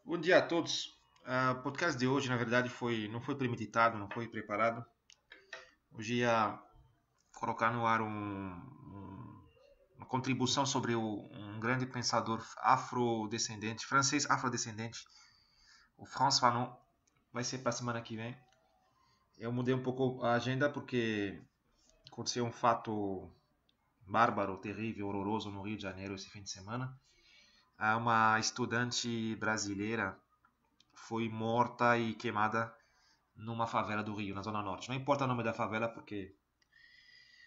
Bom dia a todos. O podcast de hoje, na verdade, não foi premeditado, não foi preparado. Hoje ia colocar no ar uma contribuição sobre um grande pensador afrodescendente, francês afrodescendente, o François Fanon. Vai ser para a semana que vem. Eu mudei um pouco a agenda porque aconteceu um fato bárbaro, terrível, horroroso no Rio de Janeiro esse fim de semana. Uma estudante brasileira foi morta e queimada numa favela do Rio, na Zona Norte. Não importa o nome da favela, porque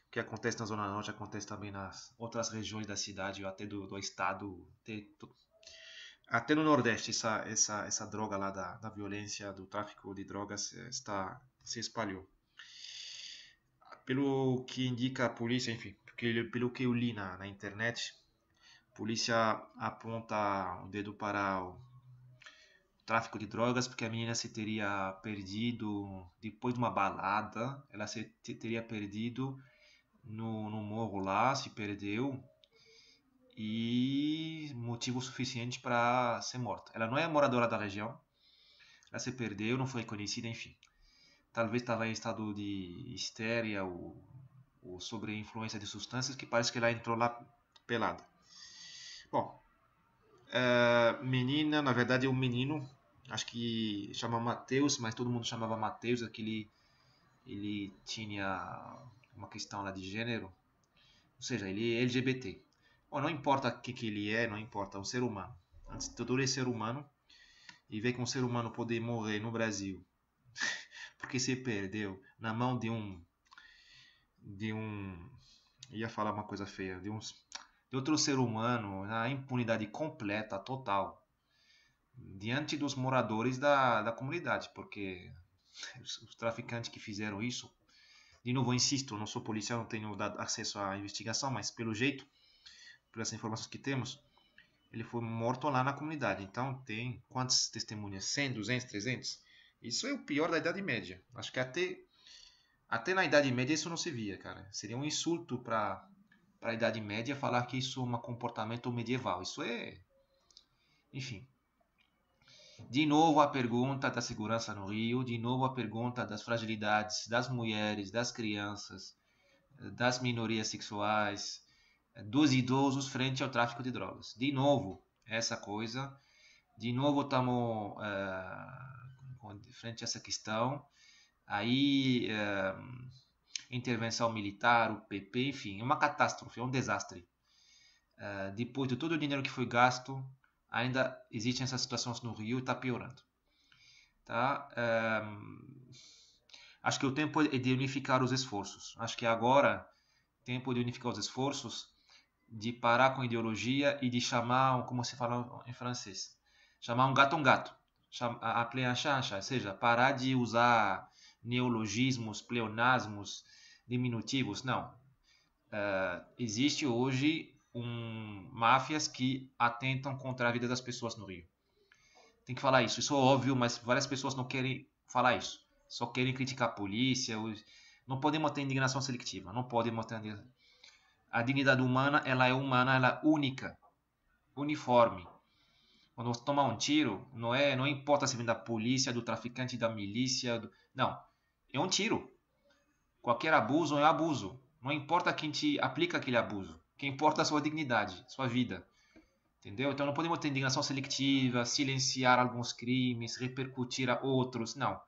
o que acontece na Zona Norte acontece também nas outras regiões da cidade, ou até do estado, até no Nordeste. Essa droga lá da violência, do tráfico de drogas se espalhou. Pelo que indica a polícia, enfim, pelo que eu li na internet, a polícia aponta o dedo para o tráfico de drogas, porque a menina se teria perdido depois de uma balada, ela teria perdido no morro lá, se perdeu e motivo suficiente para ser morta. Ela não é moradora da região, ela se perdeu, não foi reconhecida, enfim. Talvez estava em estado de histeria ou sobre influência de substâncias, que parece que ela entrou lá pelada. Bom, menina, na verdade é um menino, acho que chama Mateus, mas todo mundo chamava Mateus, ele tinha uma questão lá de gênero, ou seja, ele é LGBT. Bom, não importa o que ele é, não importa, é um ser humano. Antes de tudo, ele é ser humano, e ver que um ser humano poder morrer no Brasil porque se perdeu na mão de um, ia falar uma coisa feia, de outro ser humano, na impunidade completa, total, diante dos moradores da comunidade, porque os traficantes que fizeram isso, de novo, eu insisto, eu não sou policial, não tenho dado acesso à investigação, mas pelo jeito, pelas informações que temos, ele foi morto lá na comunidade. Então tem quantas testemunhas? 100, 200, 300? Isso é o pior da Idade Média. Acho que até na Idade Média isso não se via, cara. Seria um insulto para a Idade Média falar que isso é um comportamento medieval. Isso é. Enfim. De novo a pergunta da segurança no Rio, de novo a pergunta das fragilidades das mulheres, das crianças, das minorias sexuais, dos idosos frente ao tráfico de drogas. De novo, essa coisa. De novo estamos frente a essa questão. Aí, intervenção militar, o PP, enfim, é uma catástrofe, é um desastre. Depois de todo o dinheiro que foi gasto, ainda existem essas situações no Rio e está piorando. Tá? Acho que o tempo é de unificar os esforços. Acho que agora tempo de unificar os esforços, de parar com a ideologia e de chamar, como se fala em francês, chamar um gato, appeler un chat un chat, ou seja, parar de usar neologismos, pleonasmos, diminutivos, não. Existe hoje máfias que atentam contra a vida das pessoas no Rio. Tem que falar isso. Isso é óbvio, mas várias pessoas não querem falar isso. Só querem criticar a polícia. Não podemos ter indignação seletiva. Não podemos ter. A dignidade humana, ela é humana, ela é única, uniforme. Quando você toma um tiro, não importa se vem da polícia, do traficante, da milícia, não, é um tiro. Qualquer abuso é abuso. Não importa quem te aplica aquele abuso. O que importa é a sua dignidade, sua vida. Entendeu? Então não podemos ter indignação seletiva, silenciar alguns crimes, repercutir a outros. Não,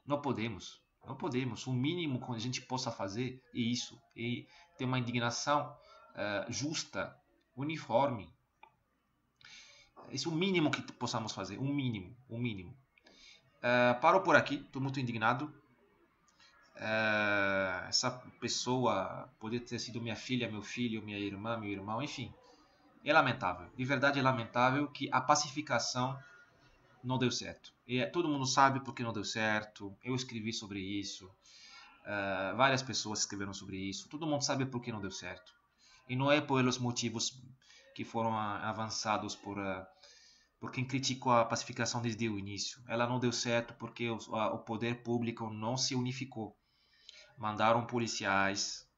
não podemos. Não podemos. O mínimo que a gente possa fazer é isso. É ter uma indignação justa, uniforme. Esse é o mínimo que possamos fazer. Um mínimo. Um mínimo. Paro por aqui. Estou muito indignado. Essa pessoa poderia ter sido minha filha, meu filho, minha irmã, meu irmão, enfim. É lamentável. De verdade é lamentável que a pacificação não deu certo. E todo mundo sabe porque não deu certo. Eu escrevi sobre isso. Várias pessoas escreveram sobre isso. Todo mundo sabe por que não deu certo. E não é pelos motivos que foram avançados por quem criticou a pacificação desde o início. Ela não deu certo porque o poder público não se unificou. Mandaram policiais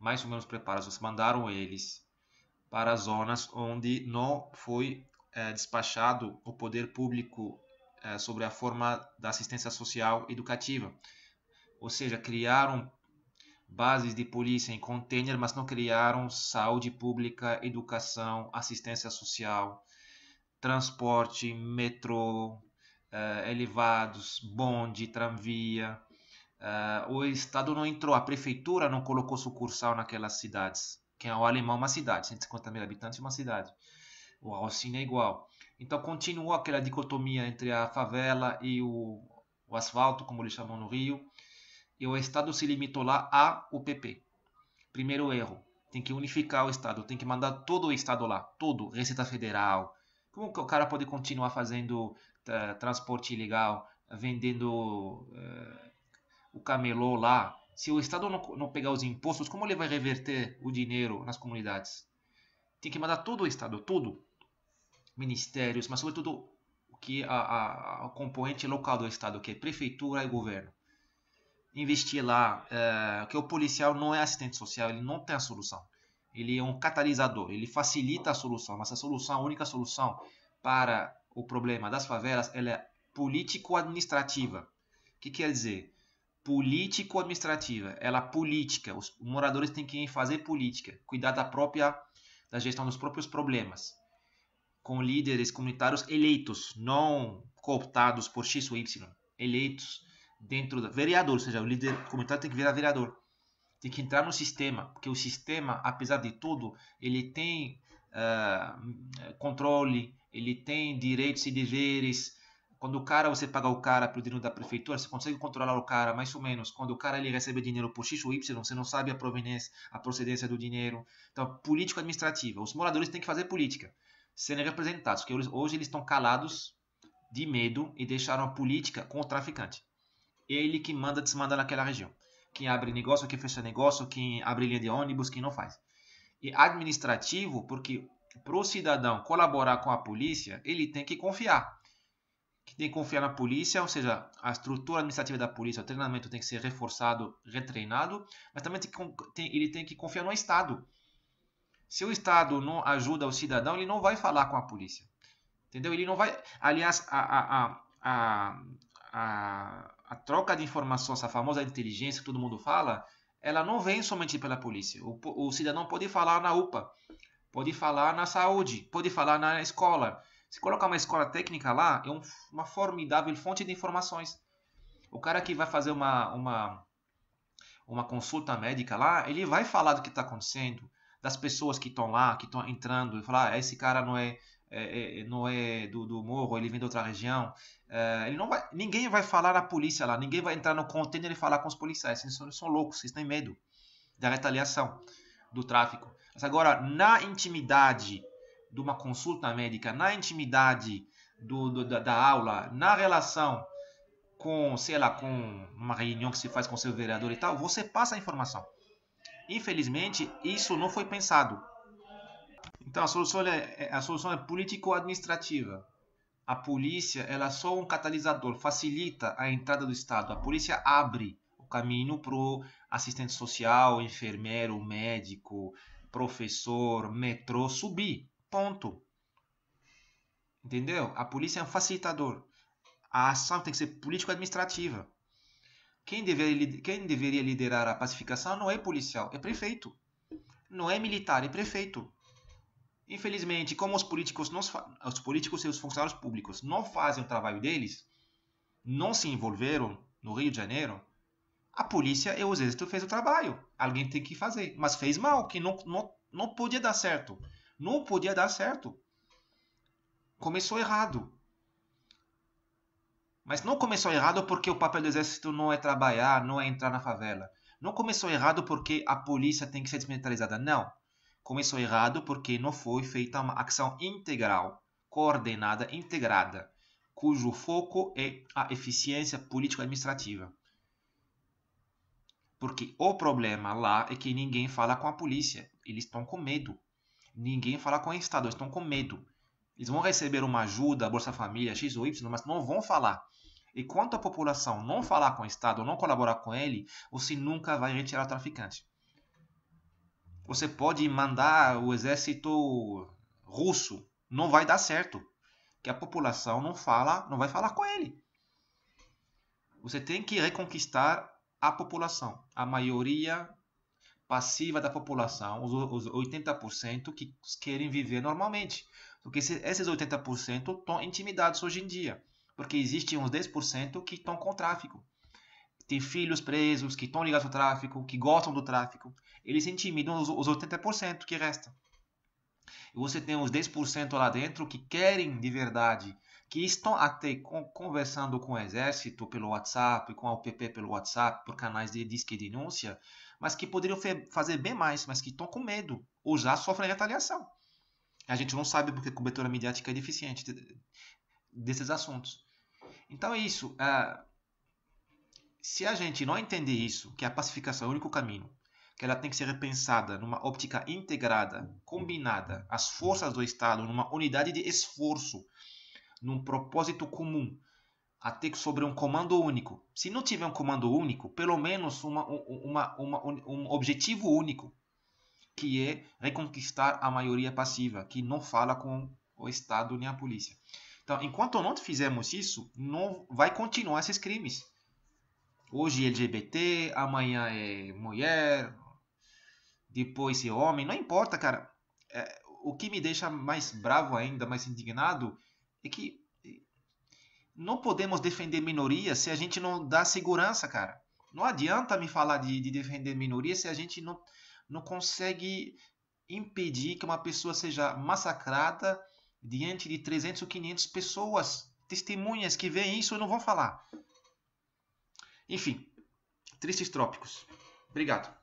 mais ou menos preparados, mandaram eles para zonas onde não foi despachado o poder público sobre a forma da assistência social educativa. Ou seja, criaram bases de polícia em container, mas não criaram saúde pública, educação, assistência social, transporte, metrô, elevados, bonde, tramvia. O Estado não entrou, a prefeitura não colocou sucursal naquelas cidades. Que é o Alemão é uma cidade, 150 mil habitantes é uma cidade. O Rocinha é igual. Então continuou aquela dicotomia entre a favela e o asfalto, como eles chamam no Rio. E o Estado se limitou lá a UPP. Primeiro erro, tem que unificar o Estado, tem que mandar todo o Estado lá, todo, Receita Federal. Como que o cara pode continuar fazendo transporte ilegal, vendendo o camelô lá? Se o Estado não pegar os impostos, como ele vai reverter o dinheiro nas comunidades? Tem que mandar todo o Estado, tudo. Ministérios, mas sobretudo o que a componente local do Estado, que é prefeitura e governo. Investir lá, que o policial não é assistente social, ele não tem a solução. Ele é um catalisador, ele facilita a solução, mas a solução, a única solução para o problema das favelas, ela é político-administrativa. O que quer dizer? Político-administrativa, ela é política, os moradores têm que fazer política, cuidar da gestão dos próprios problemas, com líderes comunitários eleitos, não cooptados por X ou Y, eleitos dentro da vereador, ou seja, o líder comunitário tem que virar vereador, tem que entrar no sistema, porque o sistema, apesar de tudo, ele tem controle, ele tem direitos e deveres. Quando você paga o cara pelo dinheiro da prefeitura, você consegue controlar o cara, mais ou menos. Quando o cara ele recebe dinheiro por X ou Y, você não sabe a proveniência, a procedência do dinheiro. Então, político-administrativa. Os moradores têm que fazer política, serem representados, porque hoje eles estão calados de medo e deixaram a política com o traficante. Ele que manda, desmanda naquela região. Quem abre negócio, quem fecha negócio, quem abre linha de ônibus, quem não faz. E administrativo, porque para o cidadão colaborar com a polícia, ele tem que confiar. Tem que confiar na polícia, ou seja, a estrutura administrativa da polícia, o treinamento tem que ser reforçado, retreinado, mas também ele tem que confiar no Estado. Se o Estado não ajuda o cidadão, ele não vai falar com a polícia. Entendeu? Ele não vai. Aliás, a troca de informações, a famosa inteligência que todo mundo fala, ela não vem somente pela polícia. O cidadão pode falar na UPA, pode falar na saúde, pode falar na escola. Se colocar uma escola técnica lá, é uma formidável fonte de informações. O cara que vai fazer uma consulta médica lá, ele vai falar do que está acontecendo, das pessoas que estão lá, que estão entrando, e falar, esse cara não é do morro, ele vem de outra região. Ninguém vai falar na polícia lá, ninguém vai entrar no container e falar com os policiais. Eles são loucos, eles têm medo da retaliação, do tráfico. Mas agora, na intimidade de uma consulta médica, na intimidade da aula, na relação com, sei lá, com uma reunião que se faz com seu vereador e tal, você passa a informação. Infelizmente, isso não foi pensado. Então, a solução é político-administrativa. A polícia ela é só um catalisador, facilita a entrada do Estado. A polícia abre o caminho para o assistente social, enfermeiro, médico, professor, metrô subir. Ponto. Entendeu? A polícia é um facilitador. A ação tem que ser político-administrativa. Quem deveria liderar a pacificação não é policial, é prefeito. Não é militar, é prefeito. Infelizmente, como os políticos e os funcionários públicos não fazem o trabalho deles, não se envolveram no Rio de Janeiro, a polícia e o exército fez o trabalho. Alguém tem que fazer, mas fez mal, que não podia dar certo. Não podia dar certo. Começou errado. Mas não começou errado porque o papel do exército não é trabalhar, não é entrar na favela. Não começou errado porque a polícia tem que ser desmilitarizada. Não. Começou errado porque não foi feita uma ação integral, coordenada, integrada, cujo foco é a eficiência político-administrativa. Porque o problema lá é que ninguém fala com a polícia. Eles estão com medo. Ninguém fala com o Estado, eles estão com medo. Eles vão receber uma ajuda, Bolsa Família, X ou Y, mas não vão falar. E quanto a população não falar com o Estado, não colaborar com ele, você nunca vai retirar o traficante. Você pode mandar o exército russo, não vai dar certo. que a população não vai falar com ele. Você tem que reconquistar a população, a maioria passiva da população, os 80% que querem viver normalmente. Porque esses 80% estão intimidados hoje em dia. Porque existem uns 10% que estão com o tráfico. Tem filhos presos, que estão ligados ao tráfico, que gostam do tráfico. Eles intimidam os 80% que restam. E você tem uns 10% lá dentro que querem de verdade, que estão até conversando com o exército pelo WhatsApp, com a UPP pelo WhatsApp, por canais de disque e denúncia, mas que poderiam fazer bem mais, mas que estão com medo ou já sofrem retaliação. A gente não sabe porque a cobertura midiática é deficiente desses assuntos. Então é isso. Se a gente não entender isso, que a pacificação é o único caminho, que ela tem que ser repensada numa óptica integrada, combinada, as forças do Estado, numa unidade de esforço, num propósito comum, até sobre um comando único. Se não tiver um comando único, pelo menos um objetivo único, que é reconquistar a maioria passiva, que não fala com o Estado nem a polícia. Então, enquanto não fizermos isso, não vai continuar esses crimes. Hoje LGBT, amanhã é mulher, depois ser homem, não importa, cara. O que me deixa mais bravo ainda, mais indignado, é que não podemos defender minorias se a gente não dá segurança, cara. Não adianta me falar de defender minorias se a gente não consegue impedir que uma pessoa seja massacrada diante de 300 ou 500 pessoas, testemunhas que veem isso e não vão falar. Enfim, tristes trópicos. Obrigado.